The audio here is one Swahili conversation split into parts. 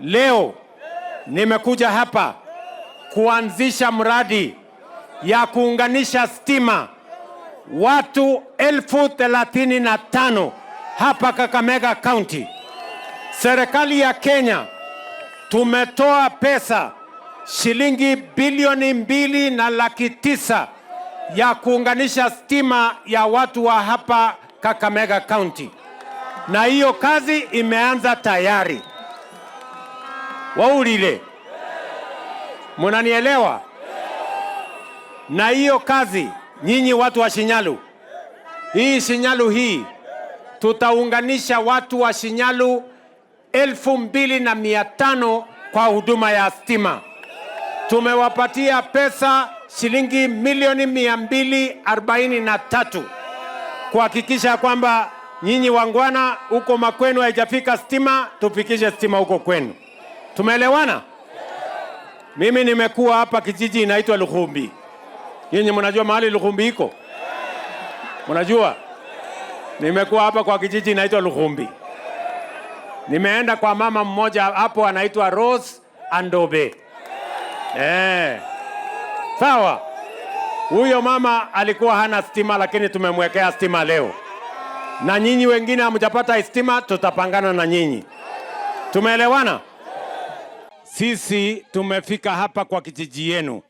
Leo nimekuja hapa kuanzisha mradi ya kuunganisha stima watu 35,000 hapa Kakamega County. Serikali ya Kenya tumetoa pesa shilingi bilioni 2.9 ya kuunganisha stima ya watu wa hapa Kakamega County, na hiyo kazi imeanza tayari. Waulile, munanielewa? Na hiyo kazi, nyinyi watu wa Shinyalu, hii Shinyalu hii tutaunganisha watu wa Shinyalu 2,500 kwa huduma ya stima. Tumewapatia pesa shilingi milioni 243 kuhakikisha kwamba nyinyi wangwana huko makwenu haijafika stima, tufikishe stima huko kwenu. Tumeelewana? Mimi nimekuwa hapa kijiji inaitwa Lukhumbi. Nyinyi mnajua mahali Lukhumbi iko? Mnajua? Nimekuwa hapa kwa kijiji inaitwa Lukhumbi. Nimeenda kwa mama mmoja hapo anaitwa Rose Andobe. Sawa. Huyo mama alikuwa hana stima lakini tumemwekea stima leo. Na nyinyi wengine hamjapata stima, tutapangana na nyinyi. Tumeelewana? Sisi tumefika hapa kwa kijiji yenu.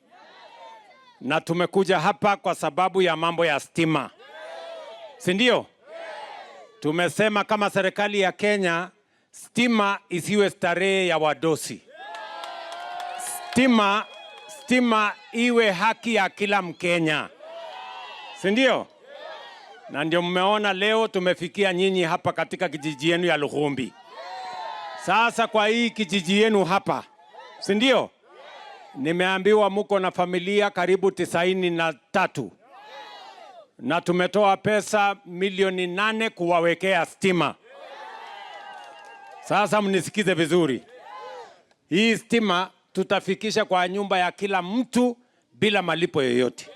Na tumekuja hapa kwa sababu ya mambo ya stima. Si ndio? Tumesema kama serikali ya Kenya, stima isiwe starehe ya wadosi. Stima iwe haki ya kila Mkenya. Si ndio? Na ndio mmeona leo tumefikia nyinyi hapa katika kijiji yenu ya Lukhumbi. Sasa kwa hii kijiji yenu hapa, si ndio? Nimeambiwa muko na familia karibu 93. Na tumetoa pesa milioni 8 kuwawekea stima. Sasa mnisikize vizuri. Hii stima tutafikisha kwa nyumba ya kila mtu bila malipo yoyote.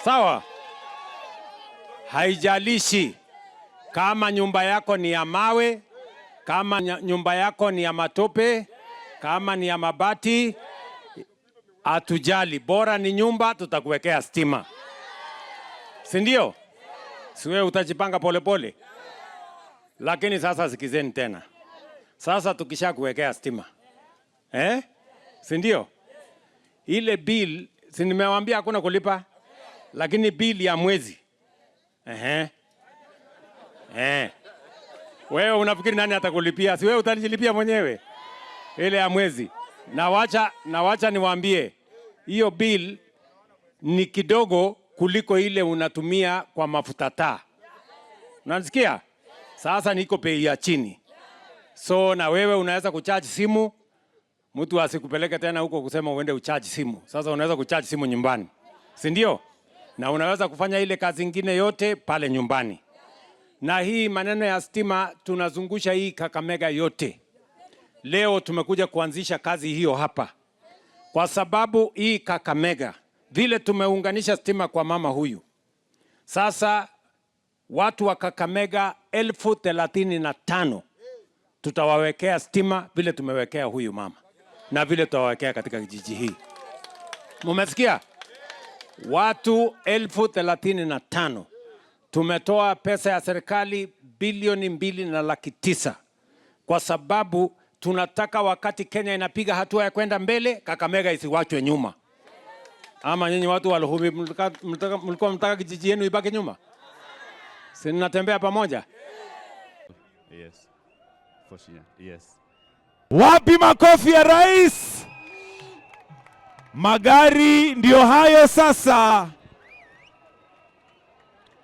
Sawa? Haijalishi kama nyumba yako ni ya mawe, kama nyumba yako ni ya matope, kama ni ya mabati, hatujali. Bora ni nyumba, tutakuwekea stima. Si ndio? Siwe utajipanga pole pole. Lakini sasa sikizeni tena. Sasa tukisha kuwekea stima. Si ndio? Ile bill, si nimewaambia hakuna kulipa, lakini bill ya mwezi. Wewe unafikiri nani atakulipia? Si wewe utajilipia mwenyewe. Ile ya mwezi. Na wacha niwaambie, hiyo bill ni kidogo kuliko ile unatumia kwa mafuta taa. Unasikia? Sasa niko bei ya chini. So na wewe unaweza kucharge simu, mtu asikupeleke tena huko kusema uende ucharge simu. Sasa unaweza kucharge simu nyumbani. Si ndio? Na unaweza kufanya ile kazi nyingine yote pale nyumbani. Na hii maneno ya stima tunazungusha hii Kakamega yote. Leo tumekuja kuanzisha kazi hiyo hapa. Kwa sababu hii Kakamega, vile tumeunganisha stima kwa mama huyu. Sasa watu wa Kakamega 35,000 tutawawekea stima vile tumewekea huyu mama. Na vile tutawawekea katika kijiji hii. Mumesikia? Watu 35,000. Tumetoa pesa ya serikali bilioni 2.9 kwa sababu tunataka wakati Kenya inapiga hatua ya kwenda mbele, Kakamega isiwachwe nyuma. Ama nyinyi watu wa Lukhumbi mlikuwa mtaka kijiji yenu ibaki nyuma? Si tunatembea pamoja? Yes. For sure. Yes. Wapi makofi ya rais? Magari ndio hayo sasa.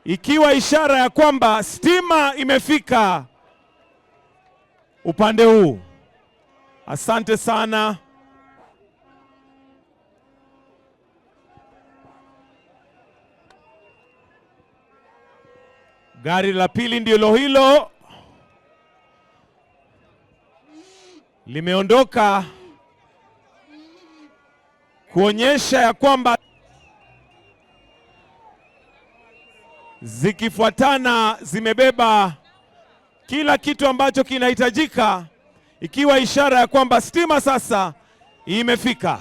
Ikiwa ishara ya kwamba stima imefika upande huu. Asante sana. Gari la pili ndilo hilo. Limeondoka kuonyesha ya kwamba zikifuatana zimebeba kila kitu ambacho kinahitajika ikiwa ishara ya kwamba stima sasa imefika.